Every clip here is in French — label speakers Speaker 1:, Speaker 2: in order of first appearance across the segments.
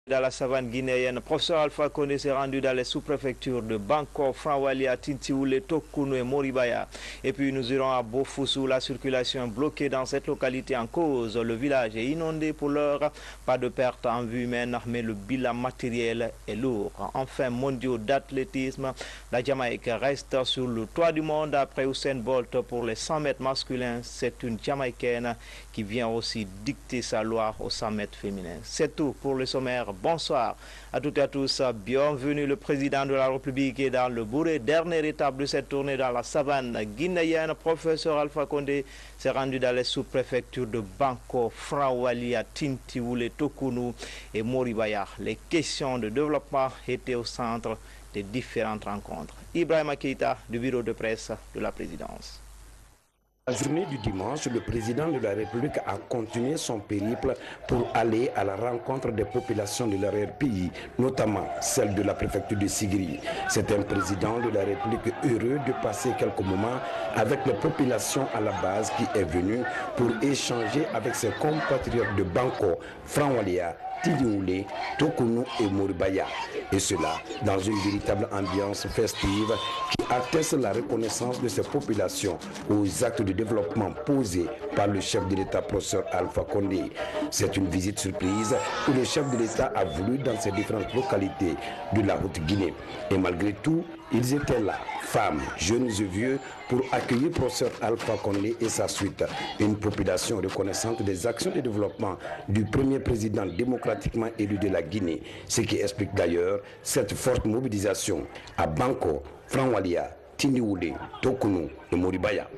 Speaker 1: Dans la savane guinéenne, professeur Alpha Condé s'est rendu dans les sous-préfectures de Banko, Franwalia, Tintiwoulé, Tokounou et Moribaya. Et puis nous irons à Bofoussou, la circulation est bloquée dans cette localité en cause. Le village est inondé pour l'heure, pas de perte en vue humaine, mais le bilan matériel est lourd. Enfin, mondiaux d'athlétisme, la Jamaïque reste sur le toit du monde après Usain Bolt pour les 100 mètres masculins. C'est une Jamaïcaine qui vient aussi dicter sa loi aux 100 mètres féminins. C'est tout pour le sommaire. Bonsoir à toutes et à tous. Bienvenue. Le président de la République est dans le Bouré. Dernière étape de cette tournée dans la savane guinéenne. Professeur Alpha Condé s'est rendu dans les sous-préfectures de Banko, Franwalia, Tintiwoulé, Tokounou et Moribaya. Les questions de développement étaient au centre des différentes rencontres. Ibrahima Keïta du bureau de presse de la présidence.
Speaker 2: La journée du dimanche, le président de la République a continué son périple pour aller à la rencontre des populations de l'arrière-pays, notamment celle de la préfecture de Sigiri. C'est un président de la République heureux de passer quelques moments avec les populations à la base qui est venu pour échanger avec ses compatriotes de Banko, Franwalia, Tintiwoulé, Tokounou et Moribaya. Et cela dans une véritable ambiance festive qui atteste la reconnaissance de ces populations aux actes de développement posés par le chef de l'État, professeur Alpha Condé. C'est une visite surprise que le chef de l'État a voulu dans ces différentes localités de la Haute-Guinée. Et malgré tout, ils étaient là, femmes, jeunes et vieux, pour accueillir professeur Alpha Condé et sa suite. Une population reconnaissante des actions de développement du premier président démocratiquement élu de la Guinée. Ce qui explique d'ailleurs cette forte mobilisation à Banko, Franwalia, Tintiwoulé, Tokounou et Moribaya.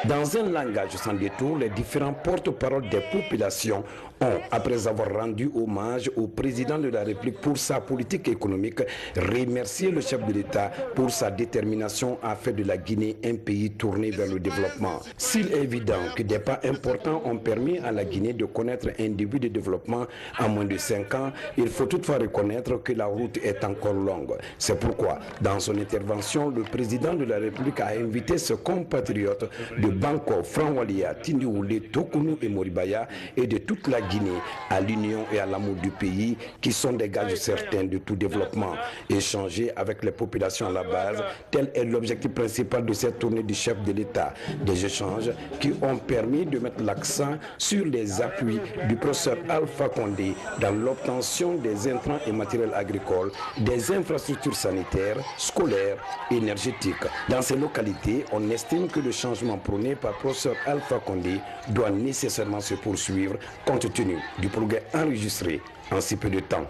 Speaker 2: Dans un langage sans détour, les différents porte-paroles des populations ont, après avoir rendu hommage au président de la République pour sa politique économique, remercié le chef de l'État pour sa détermination à faire de la Guinée un pays tourné vers le développement. S'il est évident que des pas importants ont permis à la Guinée de connaître un début de développement en moins de 5 ans, il faut toutefois reconnaître que la route est encore longue. C'est pourquoi, dans son intervention, le président de la République a invité ses compatriotes de Banko, Franwalia, Tintiwoulé, Tokounou et Moribaya et de toute la Guinée à l'union et à l'amour du pays qui sont des gages certains de tout développement. Échanger avec les populations à la base, tel est l'objectif principal de cette tournée du chef de l'État. Des échanges qui ont permis de mettre l'accent sur les appuis du professeur Alpha Condé dans l'obtention des intrants et matériels agricoles, des infrastructures sanitaires, scolaires, énergétiques. Dans ces localités, on estime que le changement prôné par professeur Alpha Condé doit nécessairement se poursuivre compte tenu du progrès enregistré en si peu de temps.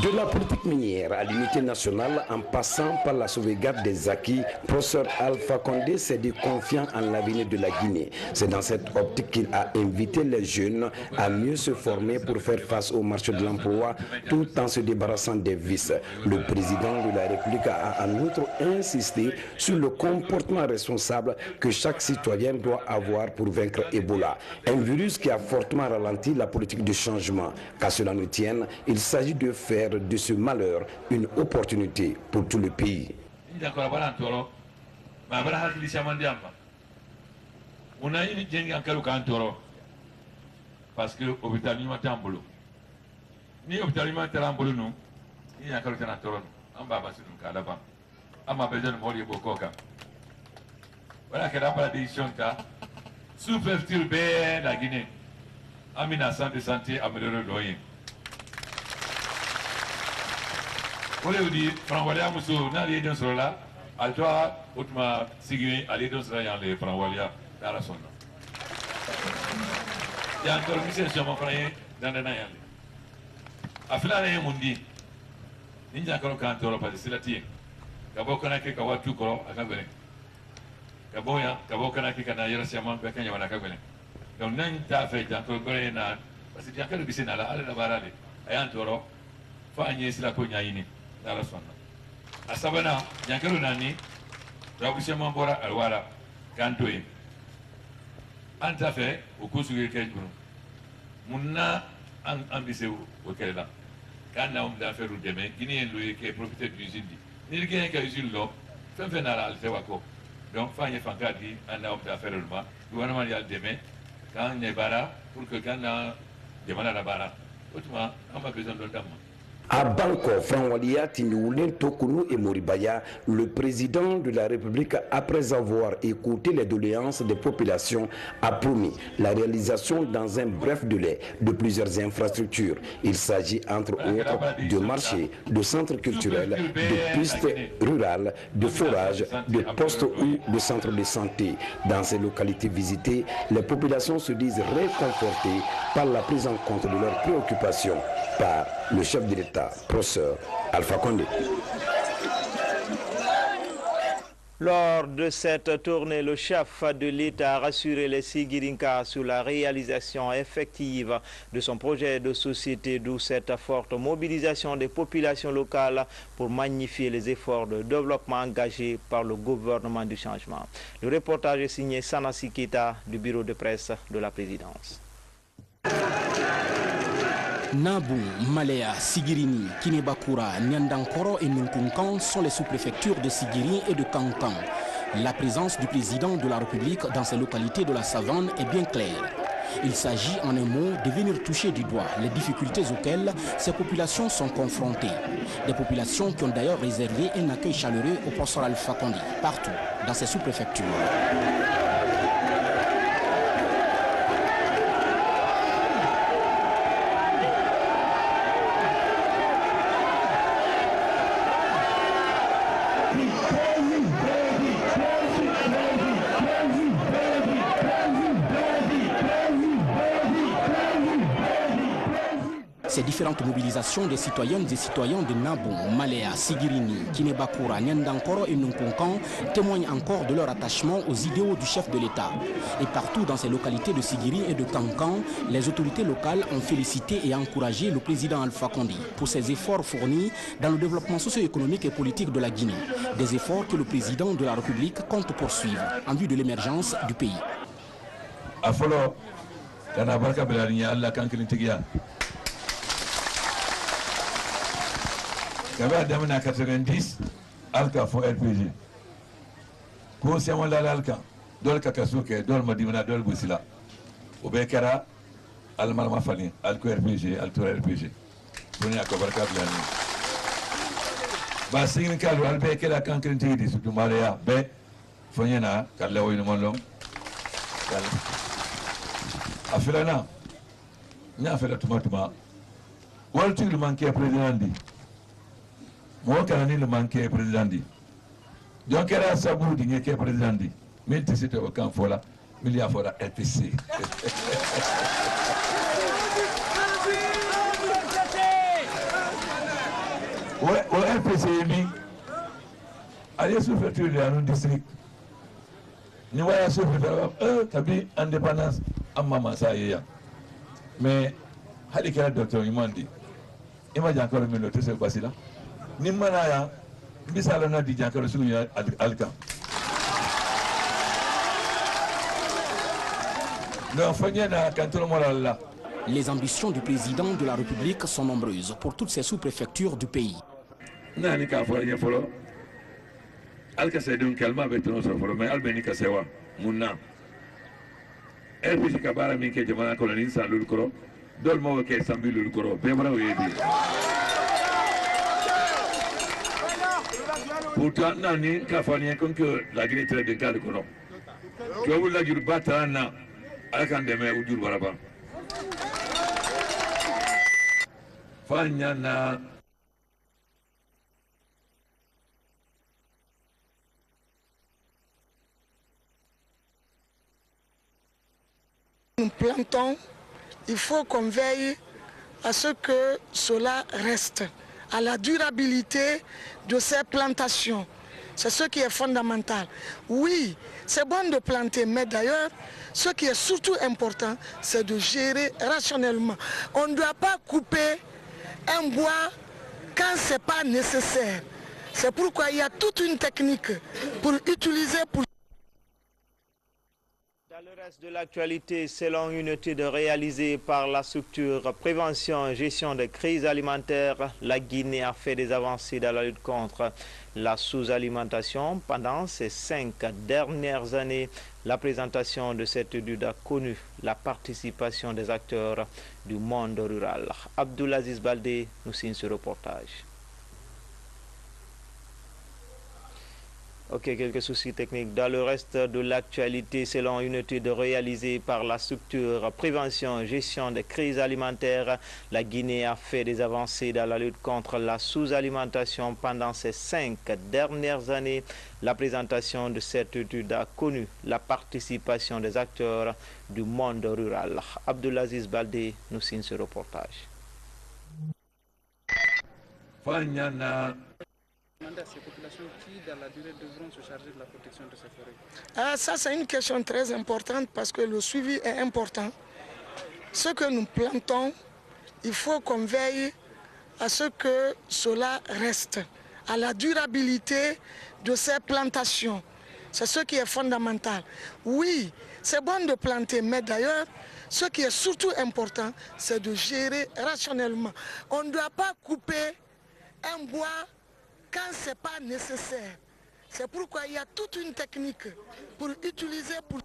Speaker 2: De la politique minière à l'unité nationale en passant par la sauvegarde des acquis, professeur Alpha Condé s'est dit confiant en l'avenir de la Guinée. C'est dans cette optique qu'il a invité les jeunes à mieux se former pour faire face au marché de l'emploi tout en se débarrassant des vices. Le président de la République a en outre insisté sur le comportement responsable que chaque citoyen doit avoir pour vaincre Ebola, un virus qui a fortement ralenti la politique de changement. Qu'à cela ne tienne, il s'agit de faire de ce malheur une opportunité pour tout le pays.
Speaker 3: Parce que l'hôpital n'est pas en boulot. Ni l'hôpital n'est pas en boulot, nous, il y a un caractère naturel. On va passer dans le cas là-bas. On m'a besoin de mourir beaucoup. Voilà qu'elle a pas la décision de sous-préfecture bien la Guinée. Amina santé, améliorer le loyer. Pour vous dire, Franwalia Moussou, n'a rien sur là, à toi, autrement, Sigui, à l'aider sur là, les Franwalia, dans la zone. Il y a encore une mission sur mon frère dans le Nayal. À Fila, il y a un monde. Il y a encore un cantor, parce que c'est la tienne. Kabo Kanaki, Kawatu Koro, à Kabene. Kaboya, Kabo Kanaki, Kanayara Siaman, Bekanya, à Kabene. Donc, n'a pas fait, il y a encore un parce qu'il y a encore un bissin à la barale. Et un toro, Fagné, la Cognaini. Dans la zone. À Savana, il y a encore un année, Rabussia Mambora, Alwara, Kantoé. Anta fait, au cours du week-end, Mouna ambitieux au Canada. quand on a fait le demain, Guinée qui est propriétaire de l'usine. Ni rien qu'à l'usine là, fait à la Tewako. Donc, Fanny Fankadi, on a fait le gouvernement, il y a le demain, quand il y a bara, pour que quand on a demandé la bara, autrement, on a besoin de l'homme.
Speaker 2: À Bangkok, Franwalia Tindoulin Tokounou et Moribaya, le président de la République, après avoir écouté les doléances des populations, a promis la réalisation dans un bref délai de plusieurs infrastructures. Il s'agit entre autres de marchés, de centres culturels, de pistes rurales, de forages, de postes ou de centres de santé. Dans ces localités visitées, les populations se disent réconfortées par la prise en compte de leurs préoccupations par le chef de l'État, professeur Alpha Condé.
Speaker 1: Lors de cette tournée, le chef de l'État a rassuré les Sigirinka sur la réalisation effective de son projet de société, d'où cette forte mobilisation des populations locales pour magnifier les efforts de développement engagés par le gouvernement du changement. Le reportage est signé Sanasi Keita du bureau de presse de la présidence.
Speaker 4: Nabou, Malea, Sigirini, Kinebakura, Nyandankoro et Nunkunkan sont les sous-préfectures de Sigiri et de Kankan. La présence du président de la République dans ces localités de la savane est bien claire. Il s'agit en un mot de venir toucher du doigt les difficultés auxquelles ces populations sont confrontées. Des populations qui ont d'ailleurs réservé un accueil chaleureux au professeur Alpha Condé, partout dans ces sous-préfectures. Ces différentes mobilisations des citoyennes et citoyens de Nabou, Malea, Sigirini, Kinebakura, Nyandankoro et Nunkunkan témoignent encore de leur attachement aux idéaux du chef de l'État. Et partout dans ces localités de Sigiri et de Kankan, les autorités locales ont félicité et encouragé le président Alpha Condé pour ses efforts fournis dans le développement socio-économique et politique de la Guinée. Des efforts que le président de la République compte poursuivre en vue de l'émergence du pays.
Speaker 3: Kaba damana 90 alka fo RPG ko sema la alka dol ka kasuke dol madimana dol busila o be kara al malma fani al ko RPG al to RPG dunya ko barka blani ba singin kalu al be kala kan krenti di su maria be fonyena kala woyno molom afilana nya afela tumatuma wal tu manke president di moi quand on est le manqué président dit donc elle a sa boue qui est président dit mais tu sais tu vas quand faut là mais il y a faut la RPC ouais RPC lui allez sous préfecture de un district ni voilà sous préfecture tabi indépendance à maman ça y est mais hali kala docteur il m'a dit il m'a dit encore une minute c'est quoi là ni manaya bisala na di jankaro suñu alka no fanyana kantoro moral la.
Speaker 4: Les ambitions du président de la République sont nombreuses pour toutes ces sous-préfectures du pays.
Speaker 3: Nani ka fanya folo alka c'est donc calma beton so folo mais albeni ka sewa munna elbi ka bara min ke jamana ko ni salul koro dol mo ke sambilul koro be bra wedi. Pourtant, nani kafanya que la Guinée est de cas de colon. Tu as vu la Jurubata na Alkandeme ou Jurbaraba. Fanya na.
Speaker 5: Nous plantons, il faut qu'on veille à ce que cela reste, à la durabilité de ces plantations. C'est ce qui est fondamental. Oui, c'est bon de planter, mais d'ailleurs, ce qui est surtout important, c'est de gérer rationnellement. On ne doit pas couper un bois quand ce n'est pas nécessaire. C'est pourquoi il y a toute une technique pour utiliser pour...
Speaker 1: Dans le reste de l'actualité, selon une étude réalisée par la structure Prévention et Gestion des crises alimentaires, la Guinée a fait des avancées dans la lutte contre la sous-alimentation. Pendant ces 5 dernières années, la présentation de cette étude a connu la participation des acteurs du monde rural. Abdulaziz Baldé nous signe ce reportage. Ok, quelques soucis techniques. Dans le reste de l'actualité, selon une étude réalisée par la structure Prévention et Gestion des crises alimentaires, la Guinée a fait des avancées dans la lutte contre la sous-alimentation pendant ces 5 dernières années. La présentation de cette étude a connu la participation des acteurs du monde rural. Abdulaziz Baldé nous signe ce reportage.
Speaker 6: Demander à ces populations qui, dans la durée, devront se charger de la protection de ces forêts.
Speaker 5: Ça, c'est une question très importante parce que le suivi est important. Ce que nous plantons, il faut qu'on veille à ce que cela reste, à la durabilité de ces plantations. C'est ce qui est fondamental. Oui, c'est bon de planter, mais d'ailleurs, ce qui est surtout important, c'est de gérer rationnellement. On ne doit pas couper un bois quand ce n'est pas nécessaire. C'est pourquoi il y a toute une technique pour utiliser pour...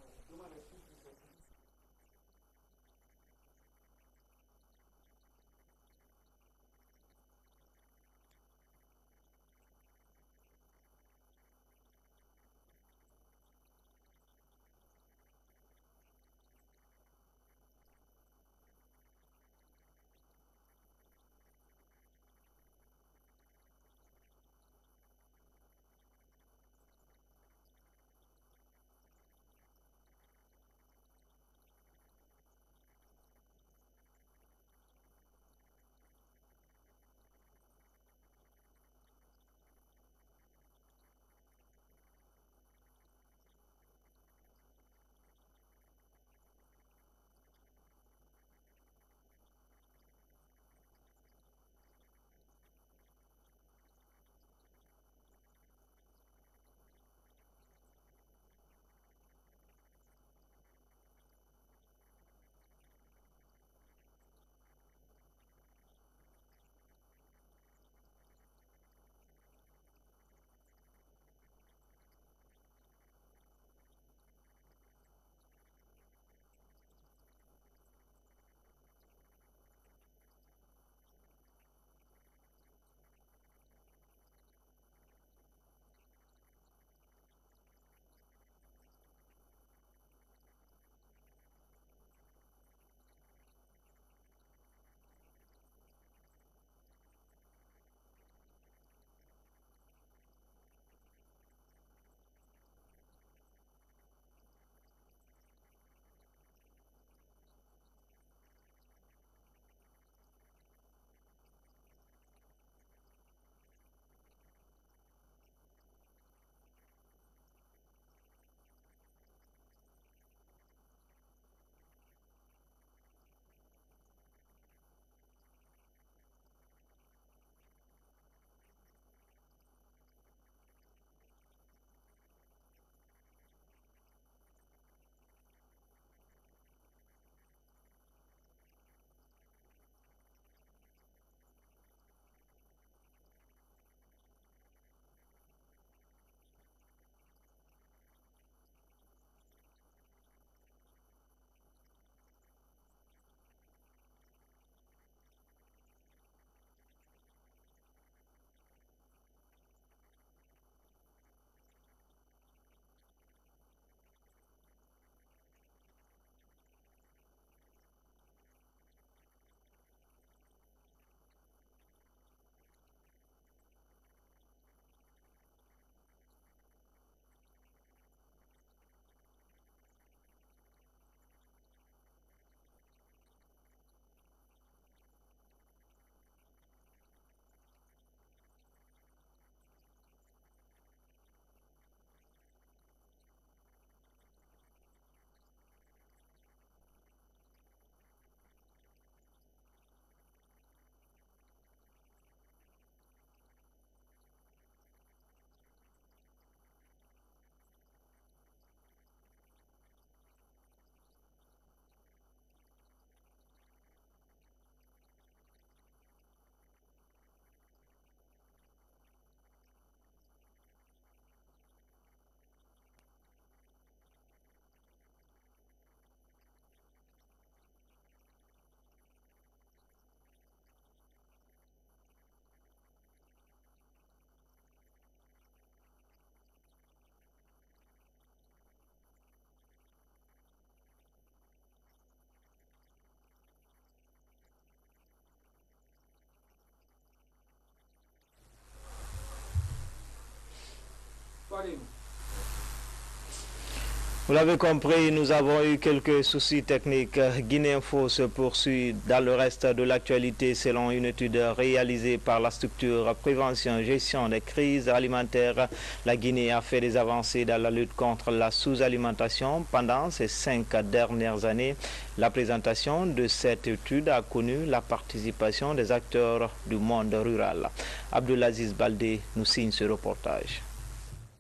Speaker 1: Vous l'avez compris, nous avons eu quelques soucis techniques. Guinée Info se poursuit dans le reste de l'actualité selon une étude réalisée par la structure Prévention et Gestion des crises alimentaires. La Guinée a fait des avancées dans la lutte contre la sous-alimentation pendant ces 5 dernières années. La présentation de cette étude a connu la participation des acteurs du monde rural. Abdulaziz Baldé nous signe ce reportage.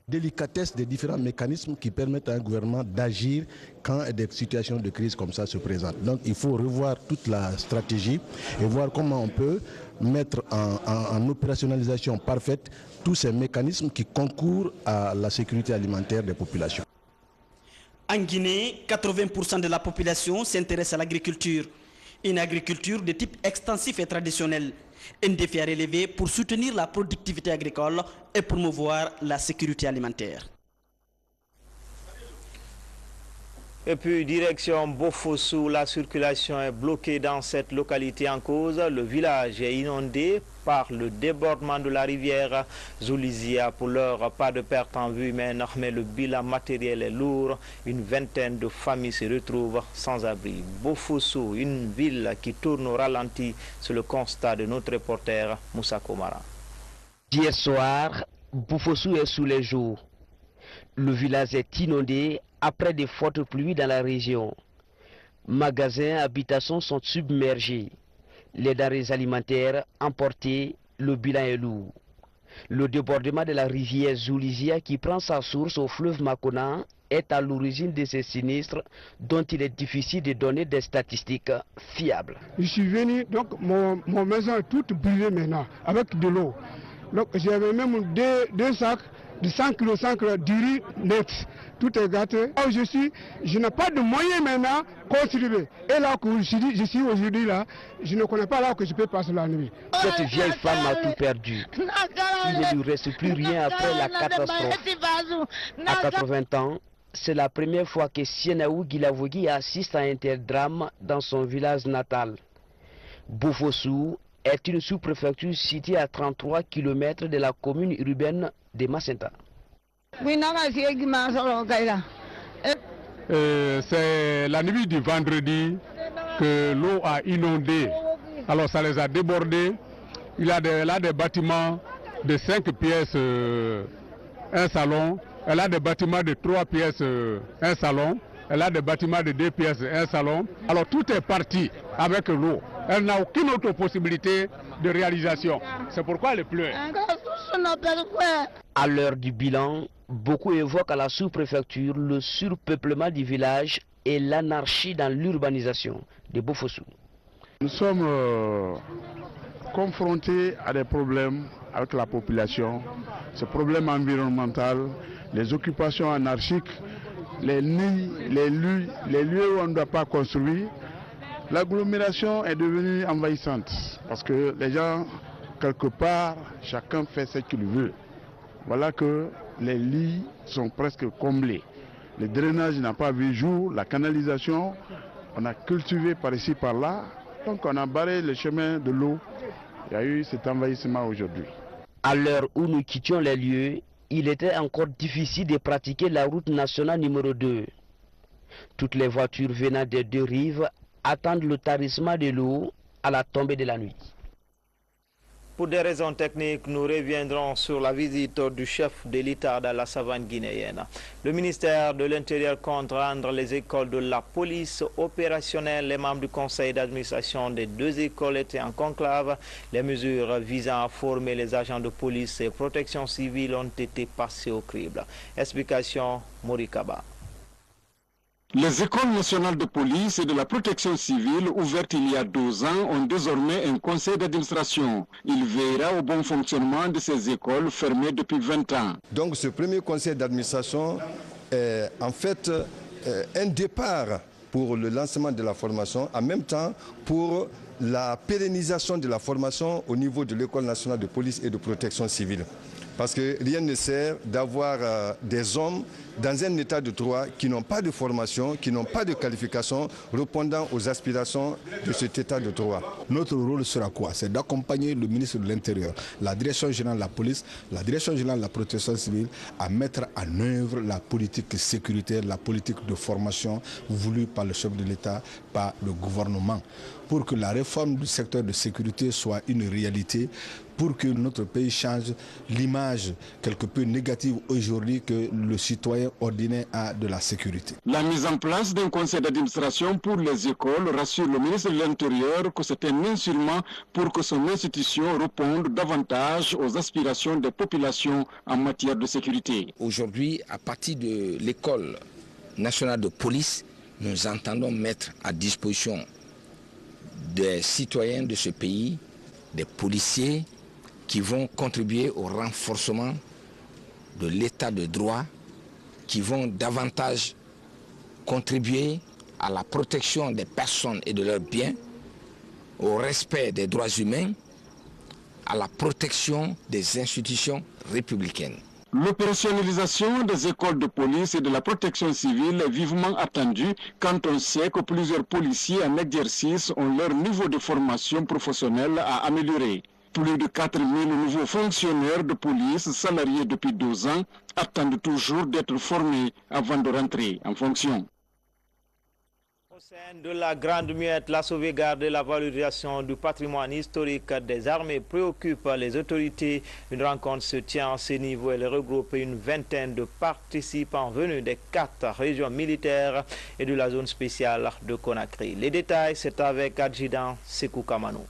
Speaker 7: Délicatesse des différents mécanismes qui permettent à un gouvernement d'agir quand des situations de crise comme ça se présentent. Donc il faut revoir toute la stratégie et voir comment on peut mettre en opérationnalisation parfaite tous ces mécanismes qui concourent à la sécurité alimentaire des populations.
Speaker 4: En Guinée, 80% de la population s'intéresse à l'agriculture. Une agriculture de type extensif et traditionnel. Un défi à relever pour soutenir la productivité agricole et promouvoir la sécurité alimentaire.
Speaker 1: Et puis, direction Bofossou, la circulation est bloquée dans cette localité en cause. Le village est inondé par le débordement de la rivière Zoulizia. Pour l'heure, pas de perte en vue humaine, mais le bilan matériel est lourd. Une vingtaine de familles se retrouvent sans abri. Bofossou, une ville qui tourne au ralenti, c'est le constat de notre reporter Moussa Komara.
Speaker 8: Hier soir, Bofossou est sous les jours. Le village est inondé après des fortes pluies dans la région. Magasins et habitations sont submergés. Les denrées alimentaires emportées, le bilan est lourd. Le débordement de la rivière Zoulizia qui prend sa source au fleuve Makona est à l'origine de ces sinistres dont il est difficile de donner des statistiques fiables.
Speaker 9: Je suis venu, donc mon maison est toute brûlée maintenant avec de l'eau. Donc j'avais même deux sacs de 100 kg, 100 kg du riz net. Tout est gâté. Là où je suis, je n'ai pas de moyens maintenant contribuer. Et là où je suis aujourd'hui là, je ne connais pas là où je peux passer la nuit.
Speaker 8: Cette vieille femme a tout perdu. Il ne lui reste plus rien après la catastrophe. À 80 ans, c'est la première fois que Sienaou Guilavogui assiste à un tel drame dans son village natal. Bofossou est une sous-préfecture située à 33 km de la commune urbaine de Macenta.
Speaker 9: C'est la nuit du vendredi que l'eau a inondé. Alors ça les a débordés. Il y a des bâtiments de 5 pièces, un salon. Elle a des bâtiments de 3 pièces, un salon. Elle a des bâtiments de 2 pièces, un salon. Alors tout est parti avec l'eau. Elle n'a aucune autre possibilité de réalisation. C'est pourquoi elle pleure.
Speaker 8: À l'heure du bilan, beaucoup évoquent à la sous-préfecture le surpeuplement du village et l'anarchie dans l'urbanisation de Bofossou.
Speaker 9: Nous sommes confrontés à des problèmes avec la population, ce problème environnemental, les occupations anarchiques, les lieux où on ne doit pas construire. L'agglomération est devenue envahissante parce que les gens, quelque part, chacun fait ce qu'il veut. Voilà que les lits sont presque comblés. Le drainage n'a pas vu jour, la canalisation, on a cultivé par ici, par là. Donc on a barré le chemin de l'eau. Il y a eu cet envahissement aujourd'hui.
Speaker 8: À l'heure où nous quittions les lieux, il était encore difficile de pratiquer la route nationale numéro 2. Toutes les voitures venant des deux rives attendent le tarissement de l'eau à la tombée de la nuit.
Speaker 1: Pour des raisons techniques, nous reviendrons sur la visite du chef de l'État dans la savane guinéenne. Le ministère de l'Intérieur compte rendre les écoles de la police opérationnelles. Les membres du conseil d'administration des 2 écoles étaient en conclave. Les mesures visant à former les agents de police et protection civile ont été passées au crible. Explication Morikaba.
Speaker 10: Les écoles nationales de police et de la protection civile ouvertes il y a 2 ans ont désormais un conseil d'administration. Il veillera au bon fonctionnement de ces écoles fermées depuis 20 ans.
Speaker 11: Donc ce premier conseil d'administration est en fait un départ pour le lancement de la formation, en même temps pour la pérennisation de la formation au niveau de l'école nationale de police et de protection civile. Parce que rien ne sert d'avoir des hommes dans un état de droit qui n'ont pas de formation, qui n'ont pas de qualification répondant aux aspirations de cet état de droit.
Speaker 7: Notre rôle sera quoi? C'est d'accompagner le ministre de l'Intérieur, la direction générale de la police, la direction générale de la protection civile à mettre en œuvre la politique sécuritaire, la politique de formation voulue par le chef de l'État, par le gouvernement, pour que la réforme du secteur de sécurité soit une réalité, pour que notre pays change l'image quelque peu négative aujourd'hui que le citoyen ordinaire a de la sécurité.
Speaker 10: La mise en place d'un conseil d'administration pour les écoles rassure le ministre de l'Intérieur que c'est un instrument pour que son institution réponde davantage aux aspirations des populations en matière de sécurité.
Speaker 12: Aujourd'hui, à partir de l'école nationale de police, nous entendons mettre à disposition des citoyens de ce pays, des policiers, qui vont contribuer au renforcement de l'état de droit, qui vont davantage contribuer à la protection des personnes et de leurs biens, au respect des droits humains, à la protection des institutions républicaines.
Speaker 10: L'opérationnalisation des écoles de police et de la protection civile est vivement attendue quand on sait que plusieurs policiers en exercice ont leur niveau de formation professionnelle à améliorer. Plus de 4000 nouveaux fonctionnaires de police salariés depuis 2 ans attendent toujours d'être formés avant de rentrer en fonction.
Speaker 1: Au sein de la Grande Muette, la sauvegarde et la valorisation du patrimoine historique des armées préoccupe les autorités. Une rencontre se tient à ce niveau. Elle regroupe une vingtaine de participants venus des 4 régions militaires et de la zone spéciale de Conakry. Les détails, c'est avec Adjudant Sekou Kamanou.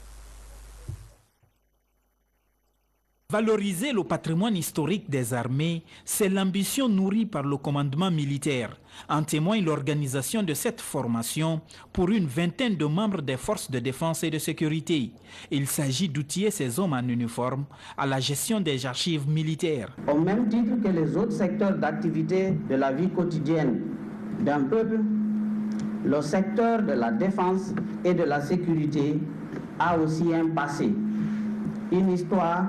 Speaker 13: Valoriser le patrimoine historique des armées, c'est l'ambition nourrie par le commandement militaire. En témoigne l'organisation de cette formation pour une vingtaine de membres des forces de défense et de sécurité. Il s'agit d'outiller ces hommes en uniforme à la gestion des archives militaires.
Speaker 14: Au même titre que les autres secteurs d'activité de la vie quotidienne d'un peuple, le secteur de la défense et de la sécurité a aussi un passé, une histoire,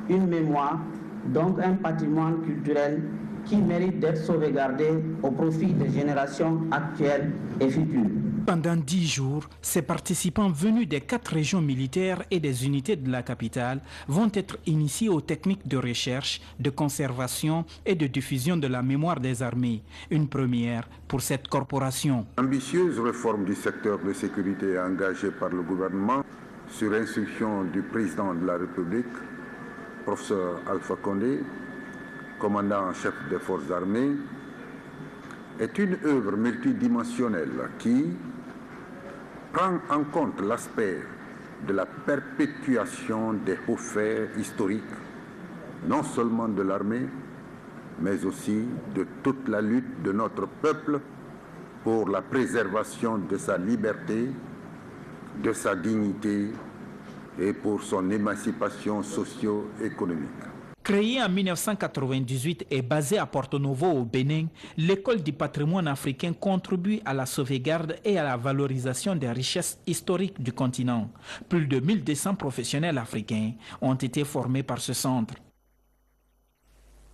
Speaker 14: une mémoire, donc un patrimoine culturel qui mérite d'être sauvegardé au profit des générations actuelles et futures.
Speaker 13: Pendant 10 jours, ces participants venus des 4 régions militaires et des unités de la capitale vont être initiés aux techniques de recherche, de conservation et de diffusion de la mémoire des armées. Une première pour cette corporation.
Speaker 15: Ambitieuse réforme du secteur de sécurité engagée par le gouvernement sur instruction du président de la République, professeur Alpha Condé, commandant en chef des forces armées, est une œuvre multidimensionnelle qui prend en compte l'aspect de la perpétuation des hauts faits historiques, non seulement de l'armée, mais aussi de toute la lutte de notre peuple pour la préservation de sa liberté, de sa dignité et pour son émancipation socio-économique.
Speaker 13: Créée en 1998 et basée à Porto Novo au Bénin, l'école du patrimoine africain contribue à la sauvegarde et à la valorisation des richesses historiques du continent. Plus de 1200 professionnels africains ont été formés par ce centre.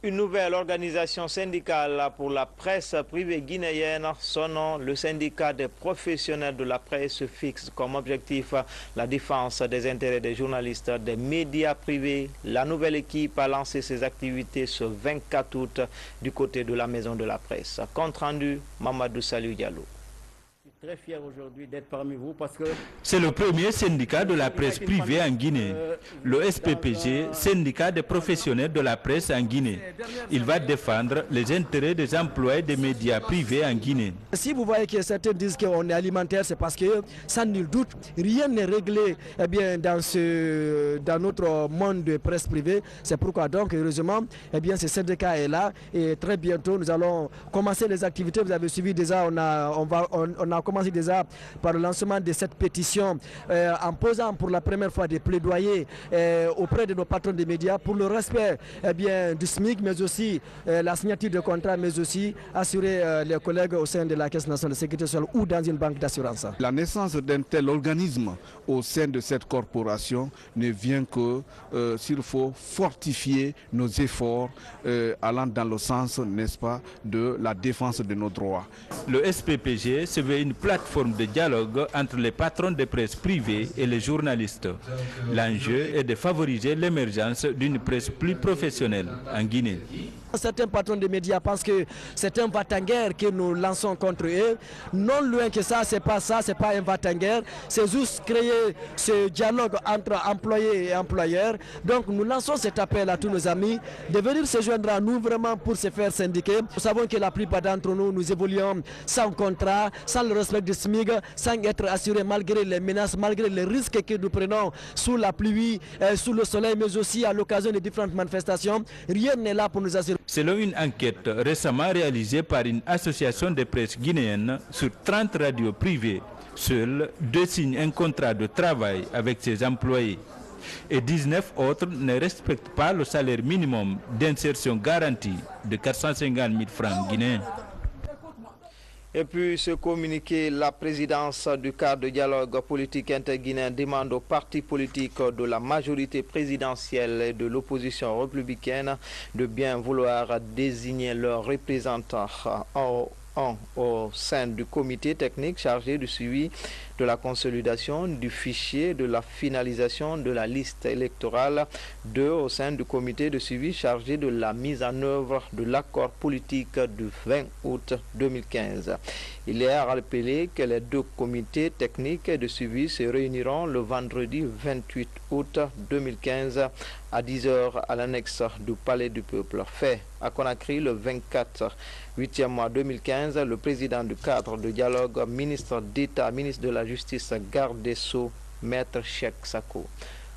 Speaker 1: Une nouvelle organisation syndicale pour la presse privée guinéenne, son nom, le syndicat des professionnels de la presse, fixe comme objectif la défense des intérêts des journalistes des médias privés. La nouvelle équipe a lancé ses activités ce 24 août du côté de la maison de la presse. Compte rendu, Mamadou Salou Diallo.
Speaker 16: Très fier aujourd'hui d'être parmi vous parce que
Speaker 17: c'est le premier syndicat de la presse privée en Guinée, le SPPG, syndicat des professionnels de la presse en Guinée. Il va défendre les intérêts des employés des médias privés en Guinée.
Speaker 16: Si vous voyez que certains disent qu'on est alimentaire, c'est parce que sans nul doute, rien n'est réglé dans notre monde de presse privée. C'est pourquoi donc heureusement, ce syndicat est là et très bientôt nous allons commencer les activités. Vous avez suivi déjà, on a commencé déjà par le lancement de cette pétition en posant pour la première fois des plaidoyers auprès de nos patrons des médias pour le respect du SMIC, mais aussi la signature de contrat, mais aussi assurer les collègues au sein de la Caisse nationale de sécurité sociale ou dans une banque d'assurance.
Speaker 9: La naissance d'un tel organisme au sein de cette corporation ne vient que s'il faut fortifier nos efforts allant dans le sens, n'est-ce pas, de la défense de nos droits.
Speaker 17: Le SPPG se veut une plateforme de dialogue entre les patrons de presse privée et les journalistes. L'enjeu est de favoriser l'émergence d'une presse plus professionnelle en Guinée.
Speaker 16: Certains patrons de médias pensent que c'est un va-t-en-guerre que nous lançons contre eux. Non loin que ça, c'est pas un va-t-en-guerre. C'est juste créer ce dialogue entre employés et employeurs. Donc nous lançons cet appel à tous nos amis de venir se joindre à nous vraiment pour se faire syndiquer. Nous savons que la plupart d'entre nous, nous évoluons sans contrat, sans le respect du SMIC, sans être assurés malgré les menaces, malgré les risques que nous prenons sous la pluie, sous le soleil, mais aussi à l'occasion de différentes manifestations. Rien n'est là pour nous assurer.
Speaker 17: Selon une enquête récemment réalisée par une association de presse guinéenne, sur 30 radios privées, seuls 2 signent un contrat de travail avec ses employés. Et 19 autres ne respectent pas le salaire minimum d'insertion garanti de 450 000 francs guinéens.
Speaker 1: Et puis ce communiqué, la présidence du cadre de dialogue politique interguinéen demande aux partis politiques de la majorité présidentielle et de l'opposition républicaine de bien vouloir désigner leurs représentants au sein du comité technique chargé du suivi de la consolidation du fichier de la finalisation de la liste électorale, 2 au sein du comité de suivi chargé de la mise en œuvre de l'accord politique du 20 août 2015. Il est à rappeler que les 2 comités techniques de suivi se réuniront le vendredi 28 août 2015 à 10 h à l'annexe du Palais du Peuple. Fait à Conakry le 24 8e mois 2015, le président du cadre de dialogue, ministre d'État, ministre de la Justice, garde des Sceaux, Maître Cheikh Sako.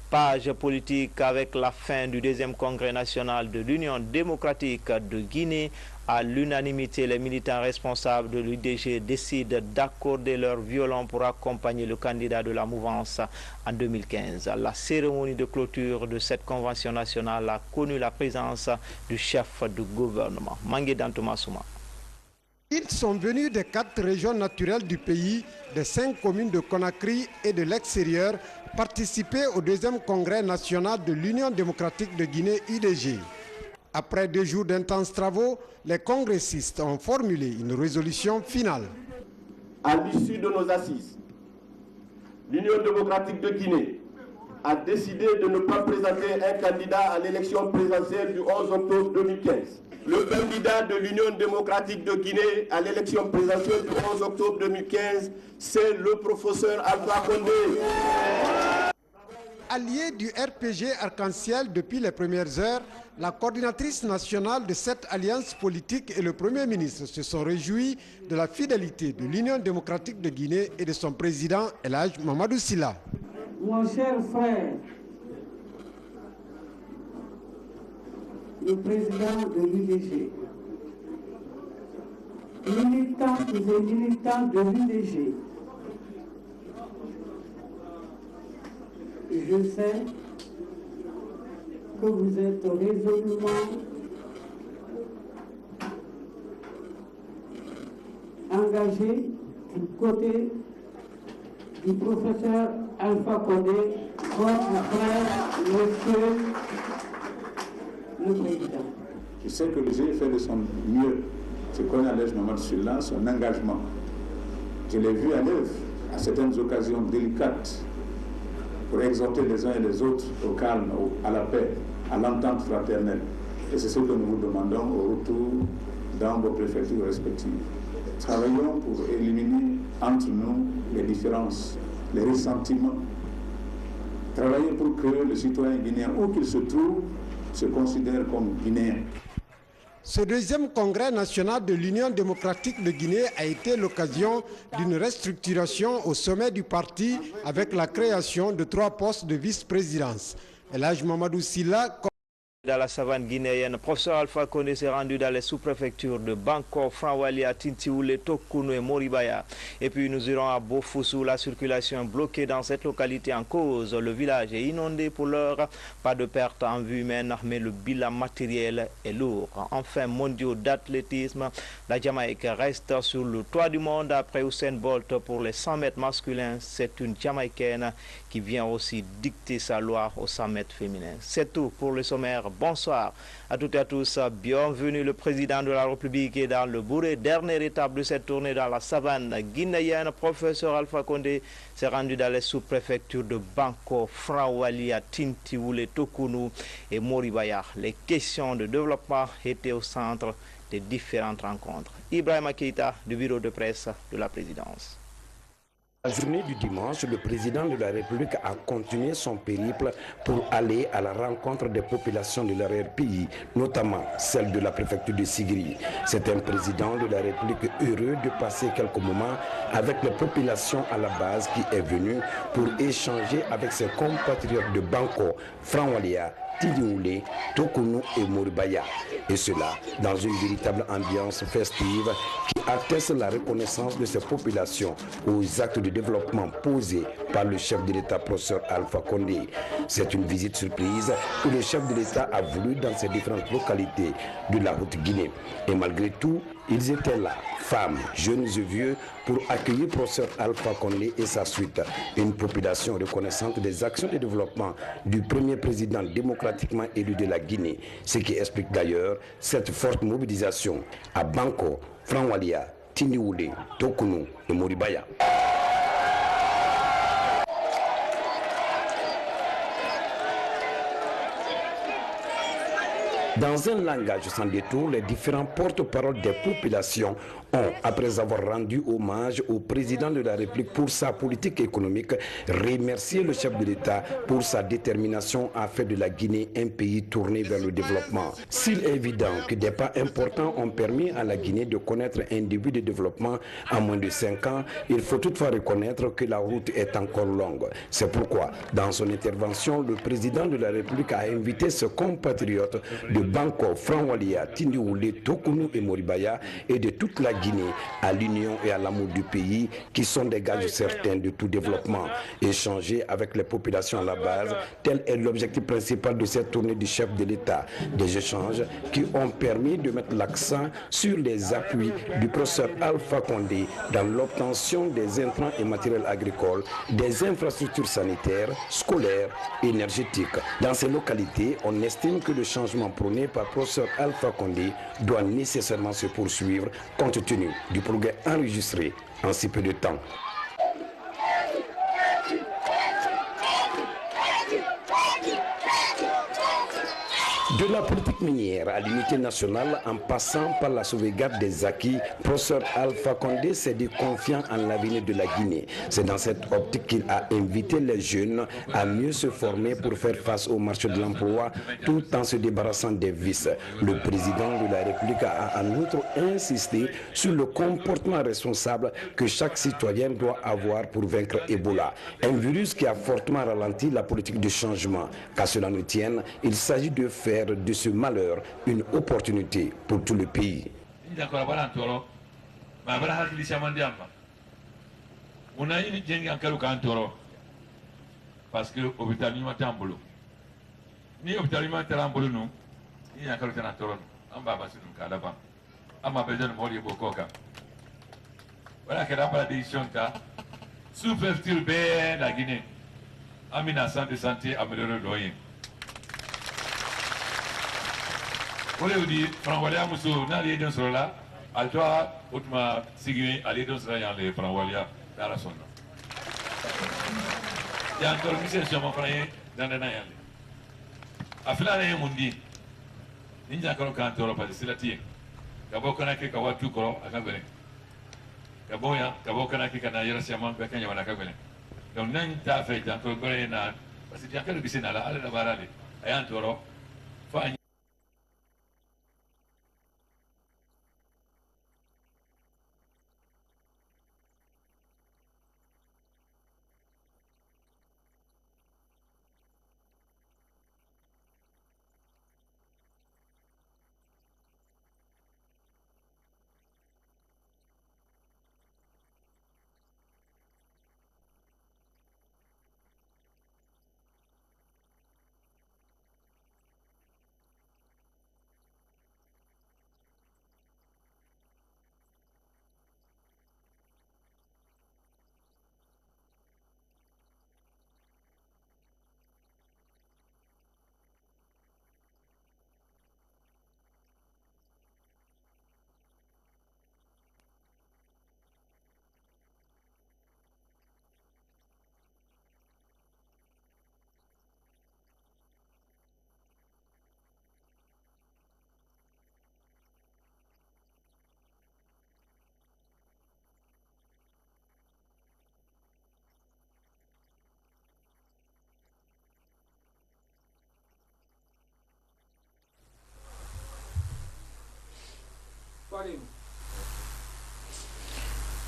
Speaker 1: Page politique avec la fin du 2e congrès national de l'Union démocratique de Guinée. À l'unanimité, les militants responsables de l'UDG décident d'accorder leur violon pour accompagner le candidat de la mouvance en 2015. La cérémonie de clôture de cette convention nationale a connu la présence du chef du gouvernement, Mangué Dantouma Souma.
Speaker 18: Ils sont venus des 4 régions naturelles du pays, des 5 communes de Conakry et de l'extérieur, participer au 2e congrès national de l'Union démocratique de Guinée, UDG. Après 2 jours d'intenses travaux, les congressistes ont formulé une résolution finale.
Speaker 19: À l'issue de nos assises, l'Union démocratique de Guinée a décidé de ne pas présenter un candidat à l'élection présidentielle du 11 octobre 2015. Le candidat de l'Union démocratique de Guinée à l'élection présidentielle du 11 octobre 2015, c'est le professeur Alpha Condé.
Speaker 18: Allié du RPG Arc-en-Ciel depuis les premières heures, la coordinatrice nationale de cette alliance politique et le Premier ministre se sont réjouis de la fidélité de l'Union démocratique de Guinée et de son président El Hadj Mamadou Sylla.
Speaker 20: Mon cher frère, le président de l'UDG, militantes et militants de l'UDG, je sais que vous êtes résolument engagés du côté du professeur Alpha Condé, votre frère, monsieur le président.
Speaker 21: Je sais que le GIE fait de son mieux. Je connais El Hadj Mamadou Sylla, son engagement. Je l'ai vu à l'œuvre à certaines occasions délicates pour exhorter les uns et les autres au calme, à la paix, à l'entente fraternelle. Et c'est ce que nous vous demandons au retour dans vos préfectures respectives. Travaillons pour éliminer entre nous les différences, les ressentiments. Travaillons pour que le citoyen guinéen, où qu'il se trouve, se considère comme guinéen.
Speaker 18: Ce 2e congrès national de l'Union démocratique de Guinée a été l'occasion d'une restructuration au sommet du parti avec la création de 3 postes de vice-présidence. El Hadj Mamadou Sylla
Speaker 1: dans la savane guinéenne. Professeur Alpha Condé s'est rendu dans les sous-préfectures de Bankor, Franwalia, Tintiwoulé, Tokounou et Moribaya. Et puis nous irons à Bofoussou. La circulation est bloquée dans cette localité en cause. Le village est inondé pour l'heure. Pas de perte en vue humaine, mais le bilan matériel est lourd. Enfin, mondiaux d'athlétisme, la Jamaïque reste sur le toit du monde après Usain Bolt pour les 100 mètres masculins. C'est une Jamaïcaine qui vient aussi dicter sa loi aux 100 mètres féminins. C'est tout pour le sommaire. Bonsoir à toutes et à tous. Bienvenue. Le président de la République est dans le bourré. Dernière étape de cette tournée dans la savane guinéenne. Professeur Alpha Condé s'est rendu dans les sous-préfectures de Banko, Franwalia, Tintiwoulé, Tokounou et Moribaya. Les questions de développement étaient au centre des différentes rencontres. Ibrahima Keïta du bureau de presse de la présidence.
Speaker 2: La journée du dimanche, le président de la République a continué son périple pour aller à la rencontre des populations de l'arrière-pays, notamment celle de la préfecture de Sigiri. C'est un président de la République heureux de passer quelques moments avec les populations à la base qui est venu pour échanger avec ses compatriotes de Banko, Franwalia, Tintiwoulé, Tokounou et Moribaya. Et cela dans une véritable ambiance festive qui atteste la reconnaissance de ces populations aux actes de développement posés par le chef de l'État, professeur Alpha Condé. C'est une visite surprise que le chef de l'État a voulu dans ces différentes localités de la Haute-Guinée. Et malgré tout, ils étaient là, femmes, jeunes et vieux, pour accueillir professeur Alpha Condé et sa suite. Une population reconnaissante des actions de développement du premier président démocratiquement élu de la Guinée. Ce qui explique d'ailleurs cette forte mobilisation à Banko, Franwalia, Tintiwoulé, Tokounou et Moribaya. Dans un langage sans détour, les différents porte-paroles des populations ont, après avoir rendu hommage au président de la République pour sa politique économique, remercié le chef de l'État pour sa détermination à faire de la Guinée un pays tourné vers le développement. S'il est évident que des pas importants ont permis à la Guinée de connaître un début de développement en moins de 5 ans, il faut toutefois reconnaître que la route est encore longue. C'est pourquoi, dans son intervention, le président de la République a invité ses compatriotes de Banko, Franwalia, Tintiwoulé, Tokounou et Moribaya et de toute la Guinée à l'union et à l'amour du pays qui sont des gages certains de tout développement. Échanger avec les populations à la base, tel est l'objectif principal de cette tournée du chef de l'État. Des échanges qui ont permis de mettre l'accent sur les appuis du professeur Alpha Condé dans l'obtention des intrants et matériels agricoles, des infrastructures sanitaires, scolaires, énergétiques. Dans ces localités, on estime que le changement prôné par professeur Alpha Condé doit nécessairement se poursuivre compte tenu du progrès enregistré en si peu de temps. De la politique minière à l'unité nationale en passant par la sauvegarde des acquis, professeur Alpha Condé s'est dit confiant en l'avenir de la Guinée. C'est dans cette optique qu'il a invité les jeunes à mieux se former pour faire face au marché de l'emploi tout en se débarrassant des vices. Le président de la République a en outre insisté sur le comportement responsable que chaque citoyen doit avoir pour vaincre Ebola. Un virus qui a fortement ralenti la politique de changement. Qu'à cela nous tienne, il s'agit de faire de ce malheur une opportunité pour tout le pays.
Speaker 3: Parce que l'hôpital n'y a bolo. Ni l'hôpital n'y a bolo nous, ni a calé na toron. Amba basi nous kadaba. Amba besoin de mourir beaucoup ka. Voilà que la décision ta sous-préfecture B la Guinée. Amina santé amélioré loyer. Pour le dire, Franwalia Moussou n'a lié dans cela, à toi, Outma Sigui, à lié dans cela, les Franwalia, dans la sonde. Il y a encore une mission sur mon frère dans le Nayal. À Filane Mundi, il n'y a encore qu'un tour par le Silati. Kabo Kanaki Kawatu Koro, à Kabene. Kaboya, Kabo Kanaki Kanayara Siaman, Bekanya, à Kabene. Donc, Nanta fait un peu de parce qu'il y a quelques bisines à la Barale, à Antoro,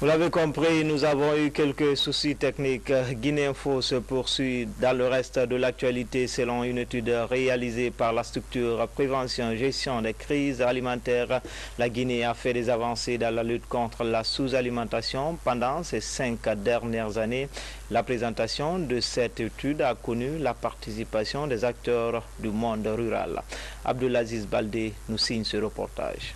Speaker 1: Vous l'avez compris, nous avons eu quelques soucis techniques. Guinée Info se poursuit dans le reste de l'actualité selon une étude réalisée par la structure Prévention et Gestion des crises alimentaires. La Guinée a fait des avancées dans la lutte contre la sous-alimentation pendant ces 5 dernières années. La présentation de cette étude a connu la participation des acteurs du monde rural. Abdulaziz Baldé nous signe ce reportage.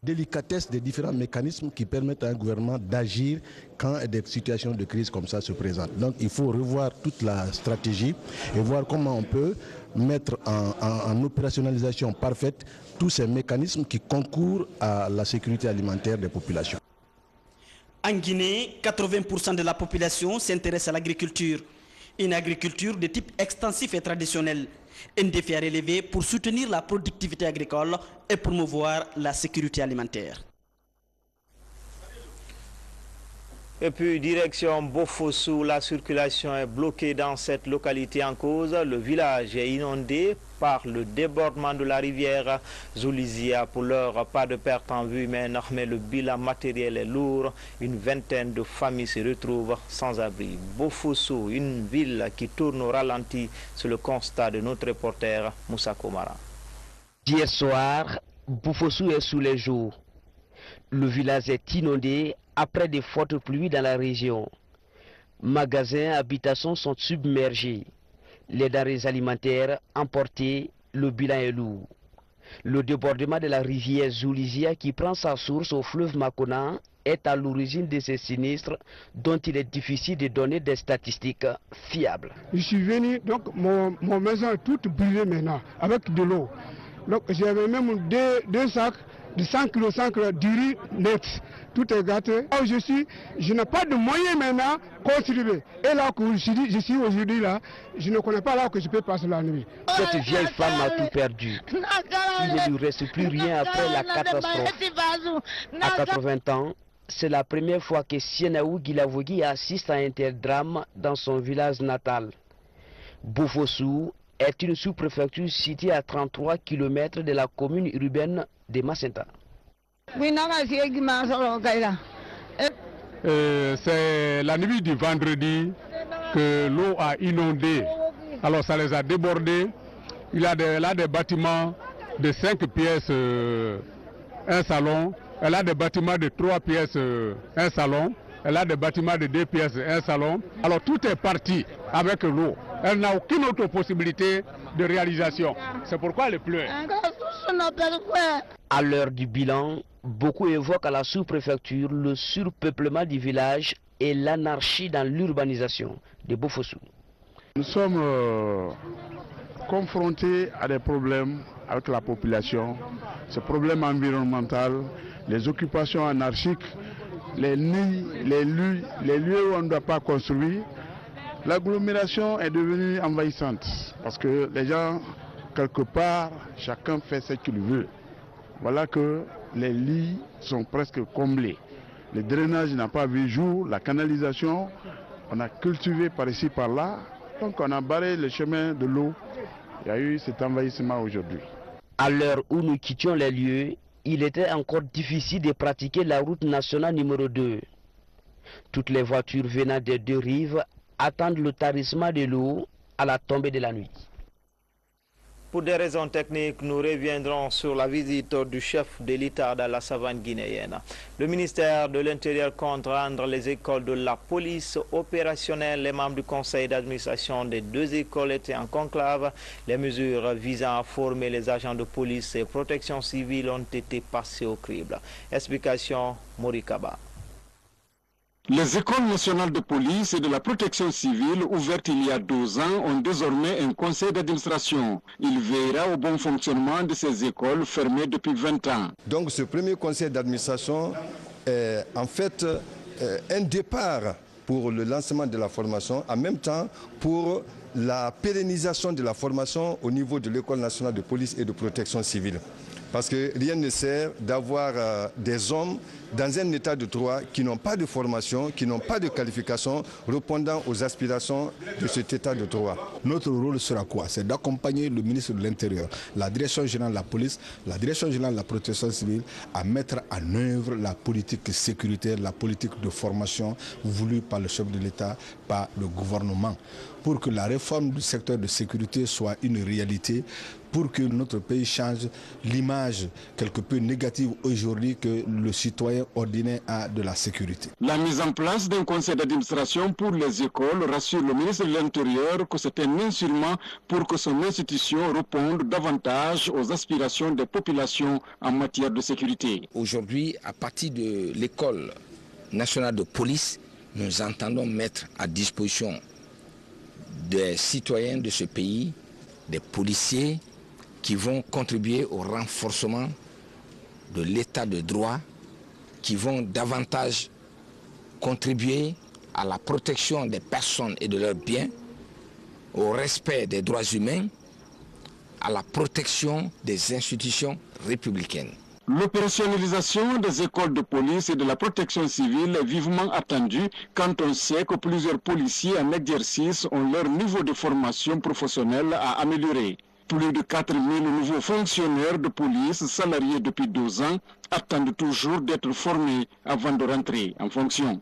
Speaker 7: Délicatesse des différents mécanismes qui permettent à un gouvernement d'agir quand des situations de crise comme ça se présentent. Donc il faut revoir toute la stratégie et voir comment on peut mettre en opérationnalisation parfaite tous ces mécanismes qui concourent à la sécurité alimentaire des populations.
Speaker 6: En Guinée, 80% de la population s'intéresse à l'agriculture. Une agriculture de type extensif et traditionnel. Un défi à relever pour soutenir la productivité agricole et promouvoir la sécurité alimentaire.
Speaker 1: Et puis, direction Bofossou, la circulation est bloquée dans cette localité en cause. Le village est inondé par le débordement de la rivière Zoulizia. Pour l'heure, pas de perte en vue humaine, mais le bilan matériel est lourd. Une vingtaine de familles se retrouvent sans abri. Bofossou, une ville qui tourne au ralenti, c'est le constat de notre reporter Moussa Komara.
Speaker 8: Hier soir, Bofossou est sous les jours. Le village est inondé après des fortes pluies dans la région. Magasins, habitations sont submergés. Les denrées alimentaires emportées, le bilan est lourd. Le débordement de la rivière Zoulizia qui prend sa source au fleuve Makona est à l'origine de ces sinistres dont il est difficile de donner des statistiques fiables.
Speaker 9: Je suis venu, donc mon maison est toute brûlée maintenant avec de l'eau. Donc j'avais même deux sacs de 100 kg, 100 kg du riz net. Tout est gâté. Là où je n'ai pas de moyens maintenant contribuer. Et là où je suis aujourd'hui là, je ne connais pas là où je peux passer la nuit.
Speaker 8: Cette vieille femme a tout perdu. Il ne lui reste plus rien après la catastrophe. À 80 ans, c'est la première fois que Sienaou Guilavogui assiste à un tel drame dans son village natal. Bofossou est une sous-préfecture située à 33 km de la commune urbaine de Macenta.
Speaker 9: C'est la nuit du vendredi que l'eau a inondé. Alors ça les a débordés. Il a des bâtiments de 5 pièces, un salon. Elle a des bâtiments de 3 pièces, un salon. Elle a des bâtiments de 2 pièces, un salon. Alors tout est parti avec l'eau. Elle n'a aucune autre possibilité de réalisation. C'est pourquoi elle pleure.
Speaker 8: À l'heure du bilan, beaucoup évoquent à la sous-préfecture le surpeuplement du village et l'anarchie dans l'urbanisation de Bofossou.
Speaker 9: Nous sommes confrontés à des problèmes avec la population, ces problèmes environnementaux, les occupations anarchiques, les nids, les lieux où on ne doit pas construire. L'agglomération est devenue envahissante parce que les gens, quelque part, chacun fait ce qu'il veut. Voilà que les lits sont presque comblés. Le drainage n'a pas vu jour, la canalisation, on a cultivé par ici, par là. Donc on a barré le chemin de l'eau. Il y a eu cet envahissement aujourd'hui.
Speaker 8: À l'heure où nous quittions les lieux, il était encore difficile de pratiquer la route nationale numéro 2. Toutes les voitures venant des deux rives attendent le tarissement de l'eau à la tombée de la nuit.
Speaker 1: Pour des raisons techniques, nous reviendrons sur la visite du chef de l'État dans la savane guinéenne. Le ministère de l'Intérieur compte rendre les écoles de la police opérationnelles. Les membres du conseil d'administration des 2 écoles étaient en conclave. Les mesures visant à former les agents de police et protection civile ont été passées au crible. Explication Morikaba.
Speaker 10: Les écoles nationales de police et de la protection civile ouvertes il y a 2 ans ont désormais un conseil d'administration. Il veillera au bon fonctionnement de ces écoles fermées depuis 20 ans.
Speaker 11: Donc ce premier conseil d'administration est en fait un départ pour le lancement de la formation, en même temps pour la pérennisation de la formation au niveau de l'école nationale de police et de protection civile. Parce que rien ne sert d'avoir des hommes dans un état de droit qui n'ont pas de formation, qui n'ont pas de qualification répondant aux aspirations de cet état de droit.
Speaker 7: Notre rôle sera quoi? C'est d'accompagner le ministre de l'Intérieur, la direction générale de la police, la direction générale de la protection civile à mettre en œuvre la politique sécuritaire, la politique de formation voulue par le chef de l'État, par le gouvernement, pour que la réforme du secteur de sécurité soit une réalité, pour que notre pays change l'image quelque peu négative aujourd'hui que le citoyen ordinaire a de la sécurité.
Speaker 10: La mise en place d'un conseil d'administration pour les écoles rassure le ministre de l'Intérieur que c'est un instrument pour que son institution réponde davantage aux aspirations des populations en matière de sécurité.
Speaker 12: Aujourd'hui, à partir de l'école nationale de police, nous entendons mettre à disposition des citoyens de ce pays, des policiers, qui vont contribuer au renforcement de l'état de droit, qui vont davantage contribuer à la protection des personnes et de leurs biens, au respect des droits humains, à la protection des institutions républicaines.
Speaker 10: L'opérationnalisation des écoles de police et de la protection civile est vivement attendue quand on sait que plusieurs policiers en exercice ont leur niveau de formation professionnelle à améliorer. Plus de 4000 nouveaux fonctionnaires de police salariés depuis 2 ans attendent toujours d'être formés avant de rentrer en fonction.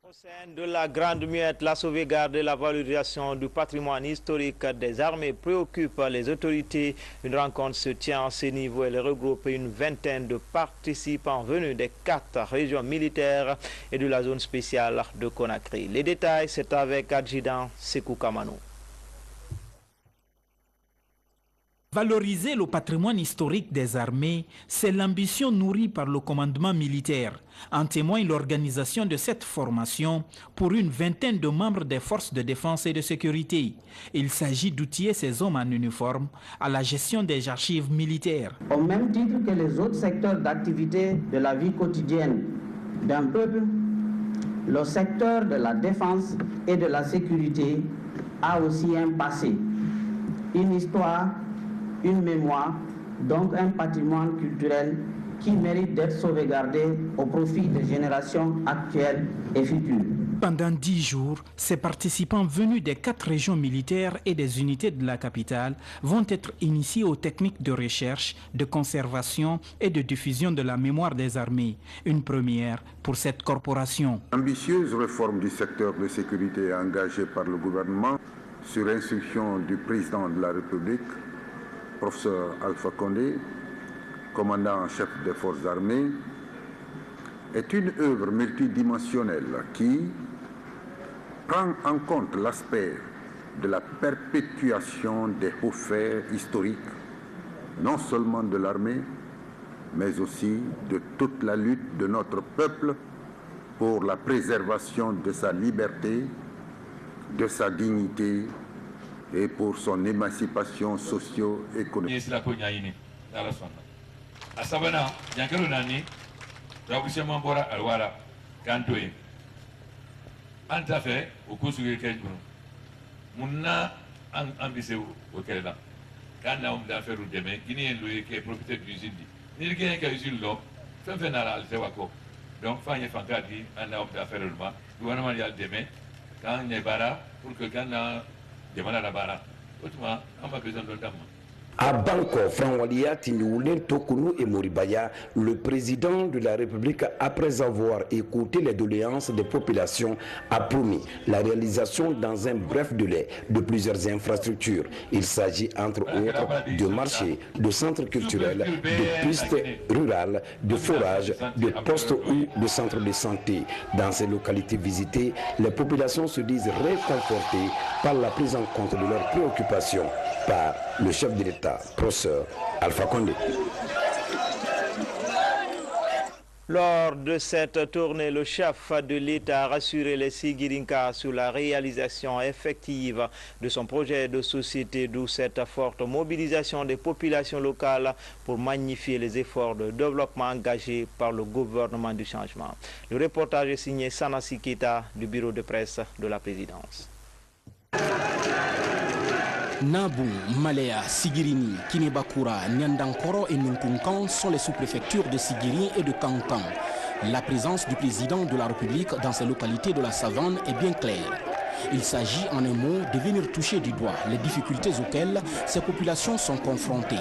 Speaker 1: Au sein de la Grande Muette, la sauvegarde et la valorisation du patrimoine historique des armées préoccupe les autorités. Une rencontre se tient à ce niveau. Elle regroupe une vingtaine de participants venus des 4 régions militaires et de la zone spéciale de Conakry. Les détails, c'est avec Adjudant Sekou Kamanou.
Speaker 13: Valoriser le patrimoine historique des armées, c'est l'ambition nourrie par le commandement militaire. En témoigne l'organisation de cette formation pour une vingtaine de membres des forces de défense et de sécurité. Il s'agit d'outiller ces hommes en uniforme à la gestion des archives militaires.
Speaker 14: Au même titre que les autres secteurs d'activité de la vie quotidienne d'un peuple, le secteur de la défense et de la sécurité a aussi un passé, une histoire, une mémoire, donc un patrimoine culturel qui mérite d'être sauvegardé au profit des générations actuelles et futures.
Speaker 13: Pendant 10 jours, ces participants venus des 4 régions militaires et des unités de la capitale vont être initiés aux techniques de recherche, de conservation et de diffusion de la mémoire des armées. Une première pour cette corporation.
Speaker 15: Ambitieuse réforme du secteur de sécurité engagée par le gouvernement sur instruction du président de la République, professeur Alpha Condé, commandant en chef des forces armées, est une œuvre multidimensionnelle qui prend en compte l'aspect de la perpétuation des hauts faits historiques, non seulement de l'armée, mais aussi de toute la lutte de notre peuple pour la préservation de sa liberté, de sa dignité et pour son émancipation socio-économique.
Speaker 2: À Bangkok, Franwalia, Tinioulin, Tokounou et Moribaya, le président de la République, après avoir écouté les doléances des populations, a promis la réalisation dans un bref délai de plusieurs infrastructures. Il s'agit entre autres de marchés, de centres culturels, de pistes rurales, de forages, de postes ou de centres de santé. Dans ces localités visitées, les populations se disent réconfortées par la prise en compte de leurs préoccupations par le chef de l'État, professeur Alpha Condé.
Speaker 1: Lors de cette tournée, le chef de l'État a rassuré les Sigirinka sur la réalisation effective de son projet de société, d'où cette forte mobilisation des populations locales pour magnifier les efforts de développement engagés par le gouvernement du changement. Le reportage est signé Sanasi Keita du bureau de presse de la présidence.
Speaker 4: Nabou, Malea, Sigirini, Kinebakura, Nyandankoro et Nunkunkan sont les sous-préfectures de Sigiri et de Kankan. La présence du président de la République dans ces localités de la savane est bien claire. Il s'agit en un mot de venir toucher du doigt les difficultés auxquelles ces populations sont confrontées.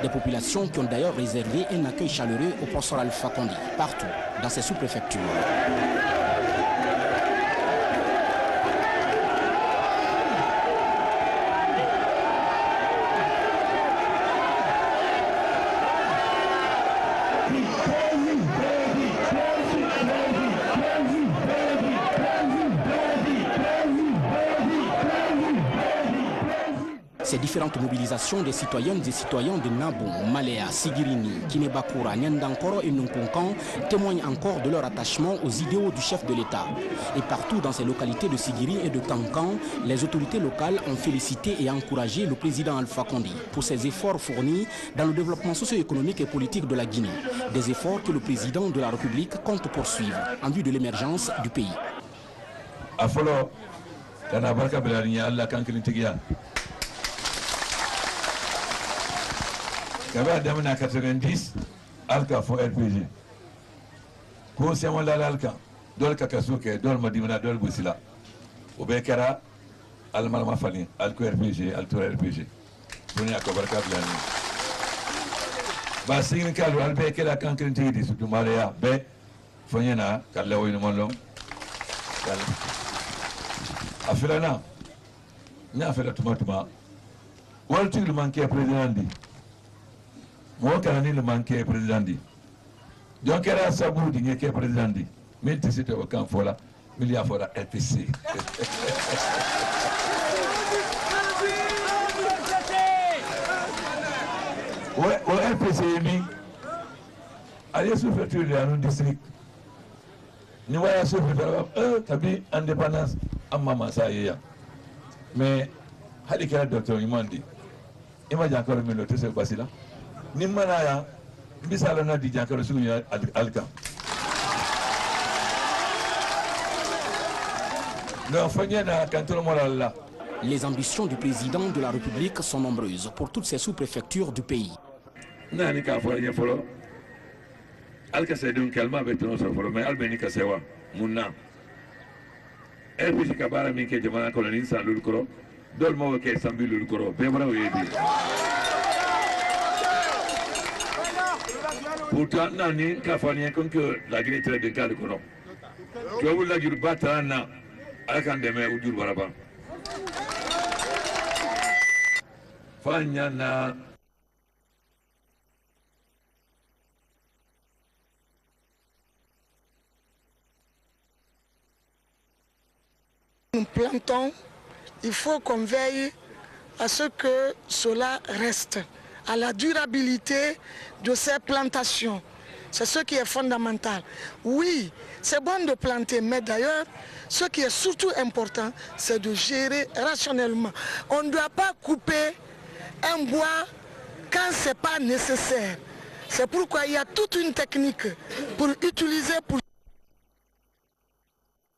Speaker 4: Des populations qui ont d'ailleurs réservé un accueil chaleureux au professeur Alpha Condé, partout dans ces sous-préfectures. Ces différentes mobilisations des citoyennes et citoyens de Nabou, Malea, Sigirini, Kinebakura, Nyandankoro et Nunkunkan témoignent encore de leur attachement aux idéaux du chef de l'État. Et partout dans ces localités de Sigiri et de Kankan, les autorités locales ont félicité et encouragé le président Alpha Condé pour ses efforts fournis dans le développement socio-économique et politique de la Guinée. Des efforts que le président de la République compte poursuivre en vue de l'émergence du pays.
Speaker 3: Kaba damana 90 alka fo RPG ko sema la alka dol ka kasuke dol madimana dol busila o be kara al malama fali alko RPG al tour RPG dunia ko barka blani ba sigin kalu al be kala kan krinti di su maria be fonyena kala woyno monlo kala afilana nya fela tumatuma walti lu manke president di moi quand le manqué président dit donc elle a sa boue qui est président dit mais tu sais au camp fola il y a fora RPC ouais au RPC mi allez sous-préfecture de un district ni waya sous-préfecture tabi indépendance amma masaya mais hadi kala docteur Imandi imagine encore le minute c'est facile ni manaya bisala na di jankaro suñu alka no fanyana kantolo moralla.
Speaker 4: Les ambitions du président de la République sont nombreuses pour toutes ces sous-préfectures du pays.
Speaker 3: Nani ka fo ye folo alka sedun kalma betono so folo mais albeni ka sewa munna e puis kabara min ke jamana koloni salul koro dol mo ke sambilul koro be mara webi. Pourtant, nani kafanya que la Guinée très de cadre kono. Tu as voulu la jur batana akandeme ujur baraba. Fanyana
Speaker 5: nous plantons, il faut qu'on veille à ce que cela reste, à la durabilité de ces plantations. C'est ce qui est fondamental. Oui, c'est bon de planter, mais d'ailleurs, ce qui est surtout important, c'est de gérer rationnellement. On ne doit pas couper un bois quand ce n'est pas nécessaire. C'est pourquoi il y a toute une technique pour utiliser pour...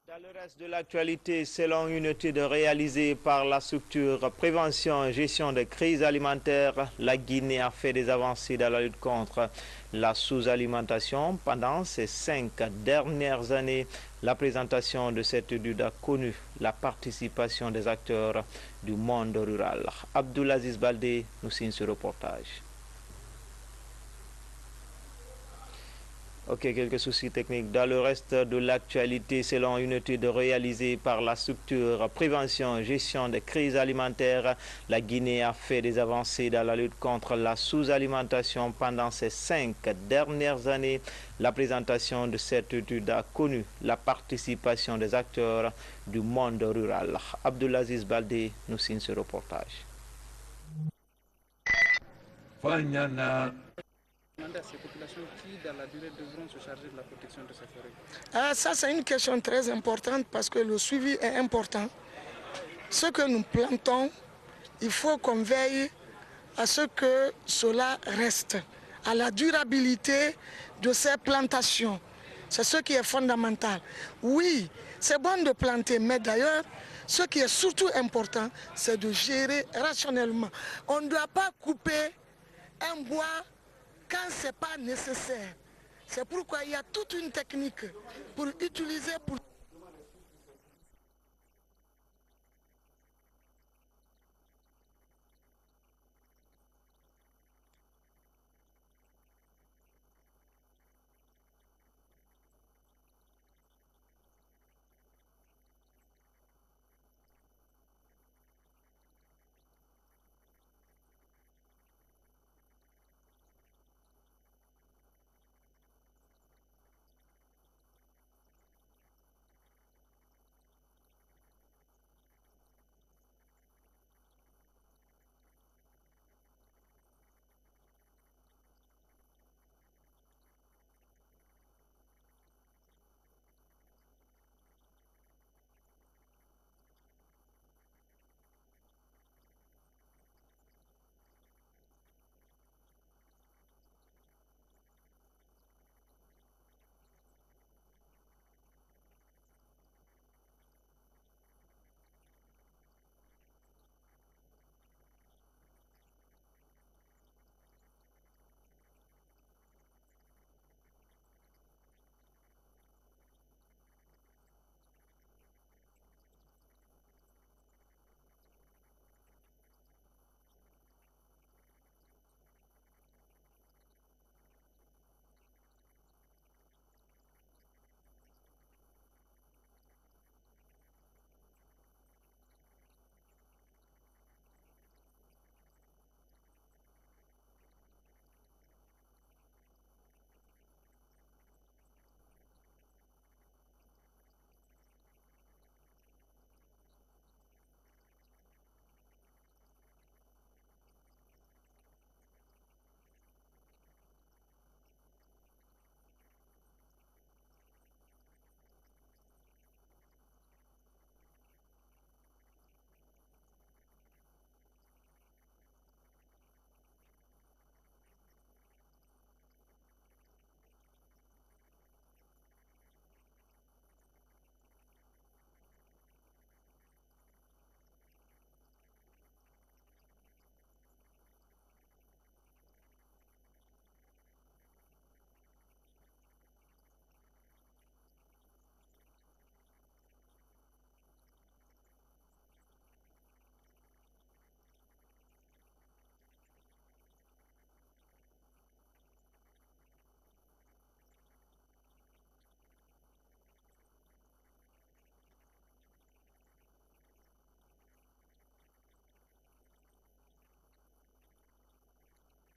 Speaker 1: Dans le reste de l'actualité, selon une étude réalisée par la structure Prévention et Gestion des crises alimentaires, la Guinée a fait des avancées dans la lutte contre la sous-alimentation. Pendant ces 5 dernières années, la présentation de cette étude a connu la participation des acteurs du monde rural. Abdulaziz Baldé nous signe ce reportage. Ok, quelques soucis techniques. Dans le reste de l'actualité, selon une étude réalisée par la structure Prévention et Gestion des crises alimentaires, la Guinée a fait des avancées dans la lutte contre la sous-alimentation pendant ces 5 dernières années. La présentation de cette étude a connu la participation des acteurs du monde rural. Abdulaziz Baldé nous signe ce reportage.
Speaker 22: À ces populations qui, dans la durée, devront se charger de la protection de ces forêts?
Speaker 5: Ça, c'est une question très importante parce que le suivi est important. Ce que nous plantons, il faut qu'on veille à ce que cela reste, à la durabilité de ces plantations. C'est ce qui est fondamental. Oui, c'est bon de planter, mais d'ailleurs, Ce qui est surtout important, c'est de gérer rationnellement. On ne doit pas couper un bois quand ce n'est pas nécessaire. C'est pourquoi il y a toute une technique pour utiliser pour